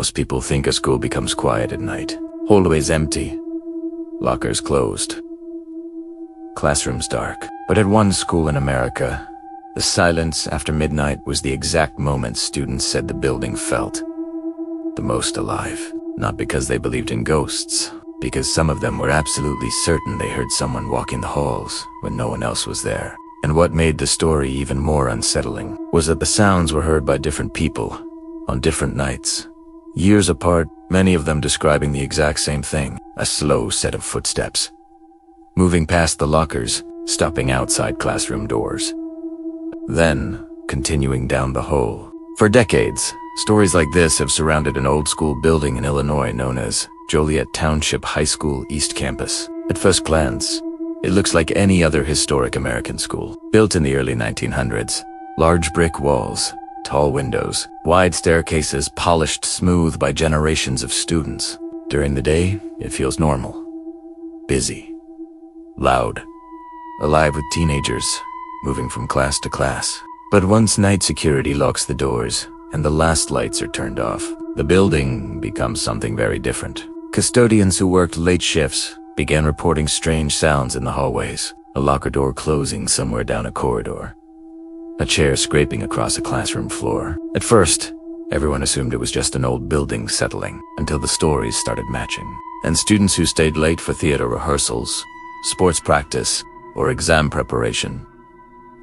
most people think a school becomes quiet at night. Hallways empty, lockers closed, classrooms dark. But at one school in America, the silence after midnight was the exact moment students said the building felt the most alive. Not because they believed in ghosts, because some of them were absolutely certain they heard someone walking the halls when no one else was there. And what made the story even more unsettling was that the sounds were heard by different people on different nights, years apart, many of them describing the exact same thing: a slow set of footsteps, moving past the lockers, stopping outside classroom doors, then continuing down the hall. For decades, stories like this have surrounded an old school building in Illinois known as Joliet Township High School East Campus. At first glance, it looks like any other historic American school. Built in the early 1900s, large brick walls, tall windows, wide staircases polished smooth by generations of students. During the day, it feels normal, busy, loud, alive with teenagers moving from class to class. But once night security locks the doors and the last lights are turned off, the building becomes something very different. Custodians who worked late shifts began reporting strange sounds in the hallways: a locker door closing somewhere down a corridor, a chair scraping across a classroom floor. At first, everyone assumed it was just an old building settling, until the stories started matching. And students who stayed late for theater rehearsals, sports practice, or exam preparation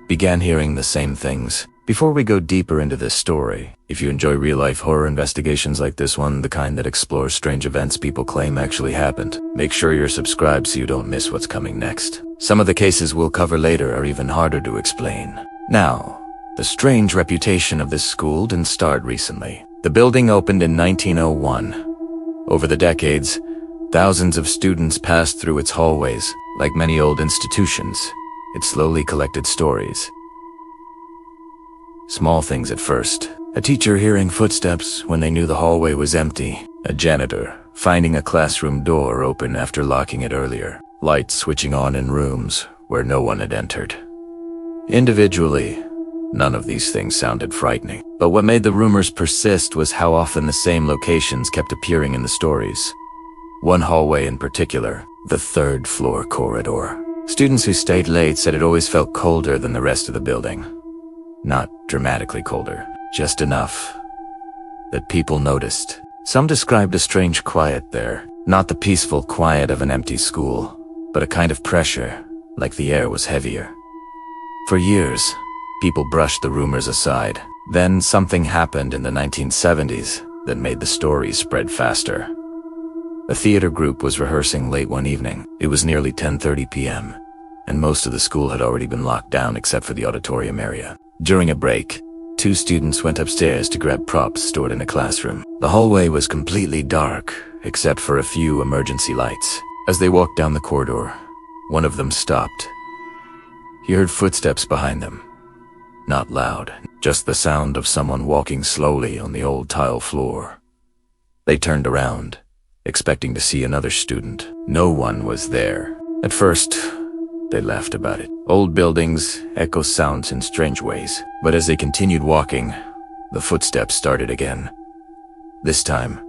began hearing the same things. Before we go deeper into this story, if you enjoy real-life horror investigations like this one, the kind that explores strange events people claim actually happened, make sure you're subscribed so you don't miss what's coming next. Some of the cases we'll cover later are even harder to explain. Now, the strange reputation of this school didn't start recently. The building opened in 1901. Over the decades, thousands of students passed through its hallways. Like many old institutions, it slowly collected stories. Small things at first: a teacher hearing footsteps when they knew the hallway was empty, a janitor finding a classroom door open after locking it earlier, lights switching on in rooms where no one had entered. Individually, none of these things sounded frightening, but what made the rumors persist was how often the same locations kept appearing in the stories. One hallway in particular, the third floor corridor. Students who stayed late said it always felt colder than the rest of the building. Not dramatically colder, just enough that people noticed. Some described a strange quiet there, not the peaceful quiet of an empty school, but a kind of pressure, like the air was heavier. For years, people brushed the rumors aside. Then something happened in the 1970s that made the stories spread faster. A theater group was rehearsing late one evening. It was nearly 10:30 p.m., and most of the school had already been locked down except for the auditorium area. During a break, two students went upstairs to grab props stored in a classroom. The hallway was completely dark, except for a few emergency lights. As they walked down the corridor, one of them stopped. He heard footsteps behind them. Not loud, just the sound of someone walking slowly on the old tile floor. They turned around, expecting to see another student. No one was there. At first, they laughed about it. Old buildings echo sounds in strange ways. But as they continued walking, the footsteps started again. This time,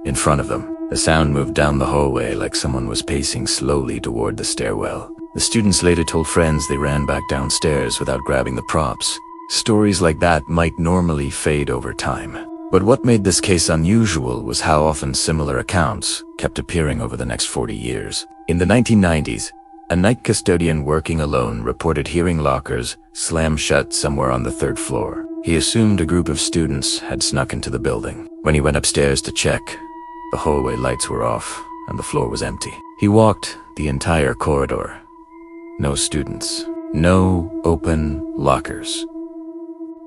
in front of them, the sound moved down the hallway like someone was pacing slowly toward the stairwell. The students later told friends they ran back downstairs without grabbing the props. Stories like that might normally fade over time. But what made this case unusual was how often similar accounts kept appearing over the next 40 years. In the 1990s, a night custodian working alone reported hearing lockers slam shut somewhere on the third floor. He assumed a group of students had snuck into the building. When he went upstairs to check, the hallway lights were off and the floor was empty. He walked the entire corridor. No students, no open lockers,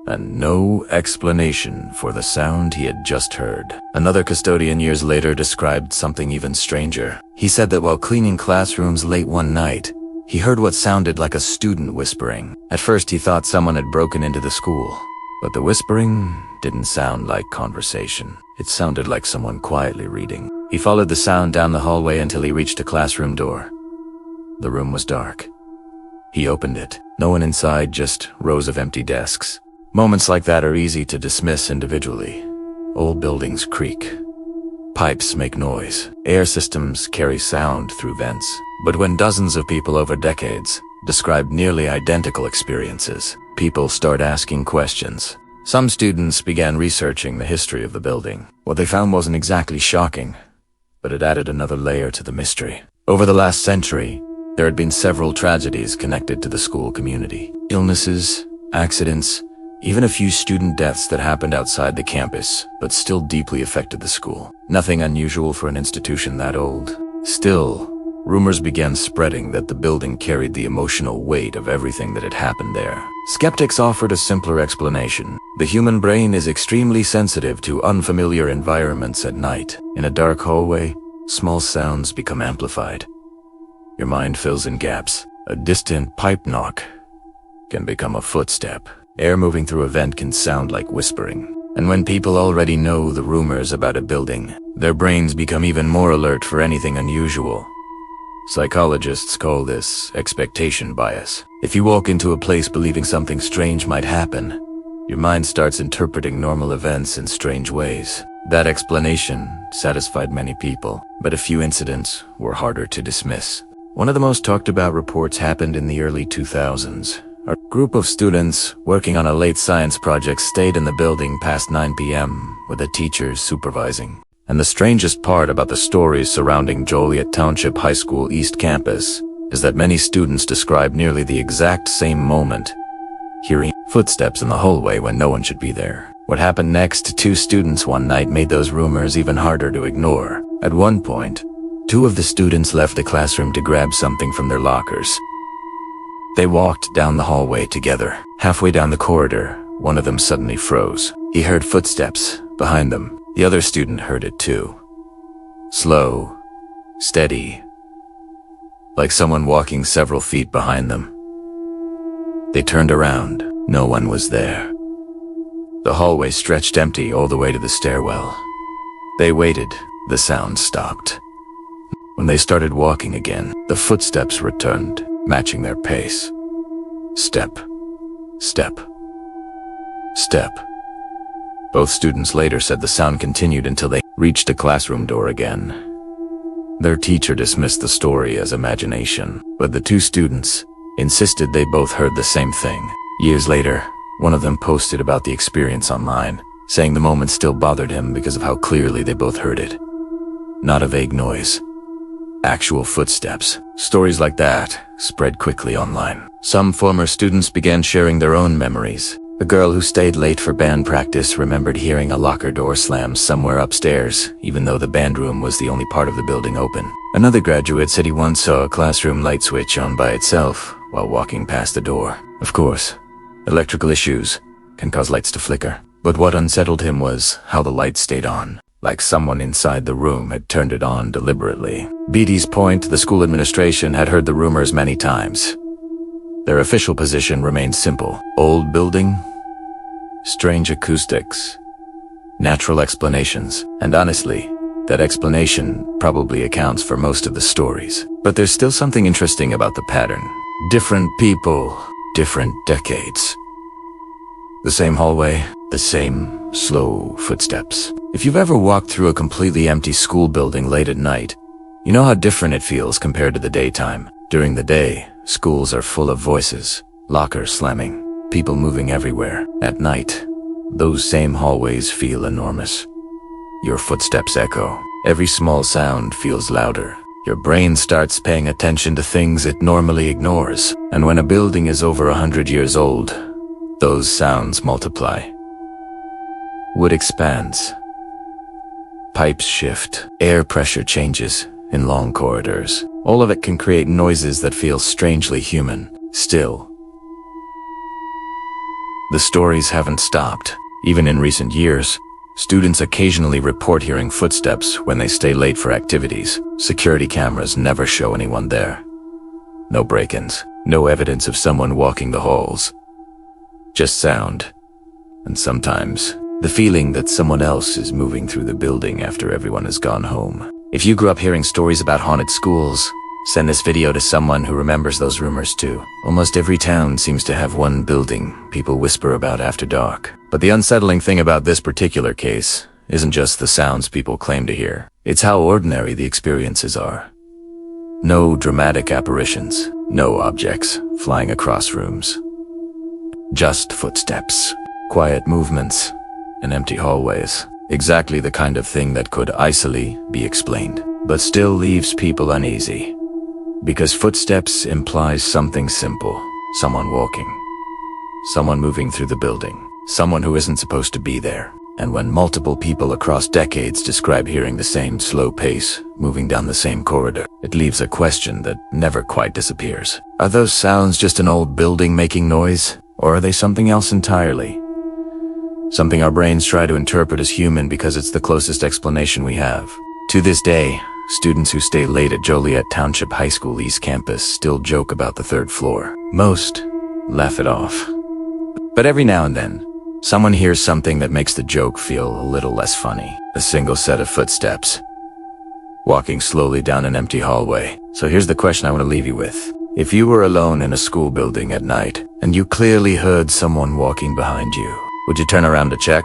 and no explanation for the sound he had just heard. Another custodian years later described something even stranger. He said that while cleaning classrooms late one night, he heard what sounded like a student whispering. At first he thought someone had broken into the school, but the whispering didn't sound like conversation. It sounded like someone quietly reading. He followed the sound down the hallway until he reached a classroom door. The room was dark. He opened it. No one inside, just rows of empty desks. Moments like that are easy to dismiss individually. Old buildings creak, Pipes make noise. Air systems carry sound through vents. But when dozens of people over decades describe nearly identical experiences, people start asking questions. Some students began researching the history of the building. What they found wasn't exactly shocking, but it added another layer to the mystery. Over the last century, there had been several tragedies connected to the school community. Illnesses, accidents, even a few student deaths that happened outside the campus, but still deeply affected the school. Nothing unusual for an institution that old. Still, rumors began spreading that the building carried the emotional weight of everything that had happened there. Skeptics offered a simpler explanation. The human brain is extremely sensitive to unfamiliar environments at night. In a dark hallway, small sounds become amplified. Your mind fills in gaps. A distant pipe knock can become a footstep. Air moving through a vent can sound like whispering. And when people already know the rumors about a building, their brains become even more alert for anything unusual. Psychologists call this expectation bias. If you walk into a place believing something strange might happen, your mind starts interpreting normal events in strange ways. That explanation satisfied many people, but a few incidents were harder to dismiss. One of the most talked about reports happened in the early 2000s. A group of students working on a late science project stayed in the building past 9 p.m. with the teachers supervising. And the strangest part about the stories surrounding Joliet Township High School East Campus is that many students describe nearly the exact same moment, hearing footsteps in the hallway when no one should be there. What happened next to two students one night made those rumors even harder to ignore. At one point, two of the students left the classroom to grab something from their lockers. They walked down the hallway together. Halfway down the corridor, one of them suddenly froze. He heard footsteps behind them. The other student heard it too. Slow, steady, like someone walking several feet behind them. They turned around. No one was there. The hallway stretched empty all the way to the stairwell. They waited. The sound stopped. When they started walking again, the footsteps returned, matching their pace. Step, step, step. Both students later said the sound continued until they reached the classroom door again. Their teacher dismissed the story as imagination, but the two students insisted they both heard the same thing. Years later, one of them posted about the experience online, saying the moment still bothered him because of how clearly they both heard it. Not a vague noise. Actual footsteps. Stories like that spread quickly online. Some former students began sharing their own memories. A girl who stayed late for band practice remembered hearing a locker door slam somewhere upstairs, even though the band room was the only part of the building open. Another graduate said he once saw a classroom light switch on by itself while walking past the door. Of course, electrical issues can cause lights to flicker, but what unsettled him was how the light stayed on, like someone inside the room had turned it on deliberately. Beatty's point, the school administration had heard the rumors many times. Their official position remained simple. Old building, strange acoustics, natural explanations, and honestly, that explanation probably accounts for most of the stories. But there's still something interesting about the pattern. Different people, different decades. The same hallway, the same slow footsteps. If you've ever walked through a completely empty school building late at night, you know how different it feels compared to the daytime. During the day, schools are full of voices, lockers slamming, people moving everywhere. At night, those same hallways feel enormous. Your footsteps echo. Every small sound feels louder. Your brain starts paying attention to things it normally ignores. And when a building is over 100 years old, those sounds multiply. Wood expands. Pipes shift. Air pressure changes in long corridors. All of it can create noises that feel strangely human. Still, the stories haven't stopped. Even in recent years, students occasionally report hearing footsteps when they stay late for activities. Security cameras never show anyone there. No break-ins, no evidence of someone walking the halls. Just sound, and sometimes the feeling that someone else is moving through the building after everyone has gone home. If you grew up hearing stories about haunted schools, send this video to someone who remembers those rumors too. Almost every town seems to have one building people whisper about after dark. But the unsettling thing about this particular case isn't just the sounds people claim to hear. It's how ordinary the experiences are. No dramatic apparitions, no objects flying across rooms. Just footsteps, quiet movements, and empty hallways. Exactly the kind of thing that could easily be explained, but still leaves people uneasy. Because footsteps implies something simple. Someone walking. Someone moving through the building. Someone who isn't supposed to be there. And when multiple people across decades describe hearing the same slow pace, moving down the same corridor, it leaves a question that never quite disappears. Are those sounds just an old building making noise? Or are they something else entirely? Something our brains try to interpret as human because it's the closest explanation we have. To this day, students who stay late at Joliet Township High School East Campus still joke about the third floor. Most laugh it off. But every now and then, someone hears something that makes the joke feel a little less funny. A single set of footsteps, walking slowly down an empty hallway. So here's the question I want to leave you with. If you were alone in a school building at night, and you clearly heard someone walking behind you, would you turn around to check?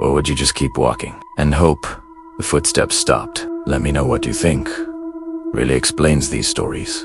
Or would you just keep walking and hope the footsteps stopped? Let me know what you think. Really explains these stories.